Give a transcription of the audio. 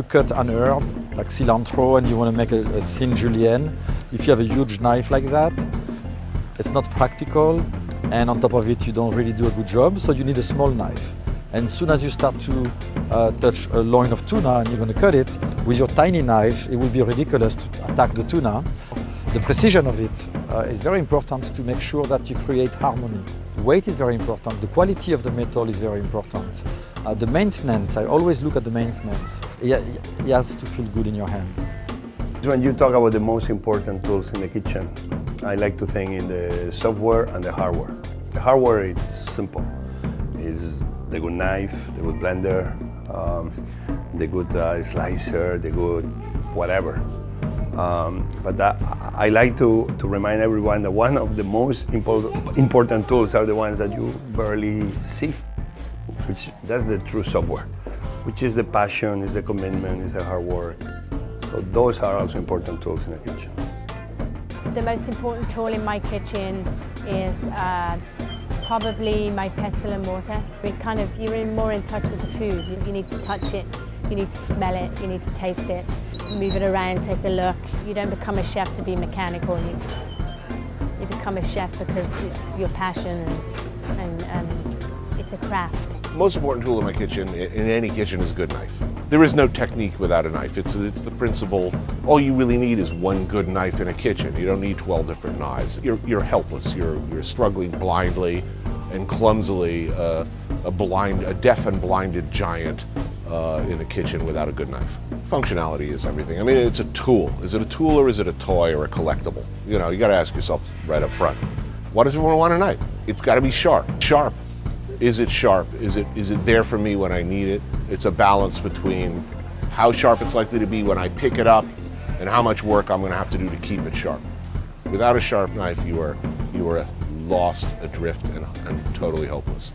cut an herb, like cilantro, and you want to make a thin julienne, if you have a huge knife like that, it's not practical, and on top of it, you don't really do a good job, so you need a small knife. And as soon as you start to touch a loin of tuna and you're going to cut it, with your tiny knife, it will be ridiculous to attack the tuna. The precision of it is very important to make sure that you create harmony. Weight is very important, the quality of the metal is very important. The maintenance, I always look at the maintenance. It has to feel good in your hand. When you talk about the most important tools in the kitchen, I like to think in the software and the hardware. The hardware is simple. It's the good knife, the good blender, the good slicer, the good whatever. But I like to remind everyone that one of the most important tools are the ones that you barely see, which that's the true software, which is the passion, is the commitment, is the hard work. So those are also important tools in the kitchen. The most important tool in my kitchen is probably my pestle and mortar. You're more in touch with the food. You need to touch it, you need to smell it, you need to taste it, move it around, take a look. You don't become a chef to be mechanical. You become a chef because it's your passion and it's a craft. Most important tool in my kitchen, in any kitchen, is a good knife. There is no technique without a knife. It's the principle. All you really need is one good knife in a kitchen. You don't need 12 different knives. You're helpless. You're struggling blindly and clumsily, a deaf and blinded giant in a kitchen without a good knife. Functionality is everything. I mean, it's a tool. Is it a tool or is it a toy or a collectible? You know, you got to ask yourself right up front. Why does everyone want a knife? It's got to be sharp. Sharp. Is it sharp? Is it there for me when I need it? It's a balance between how sharp it's likely to be when I pick it up and how much work I'm going to have to do to keep it sharp. Without a sharp knife, you are lost adrift and totally hopeless.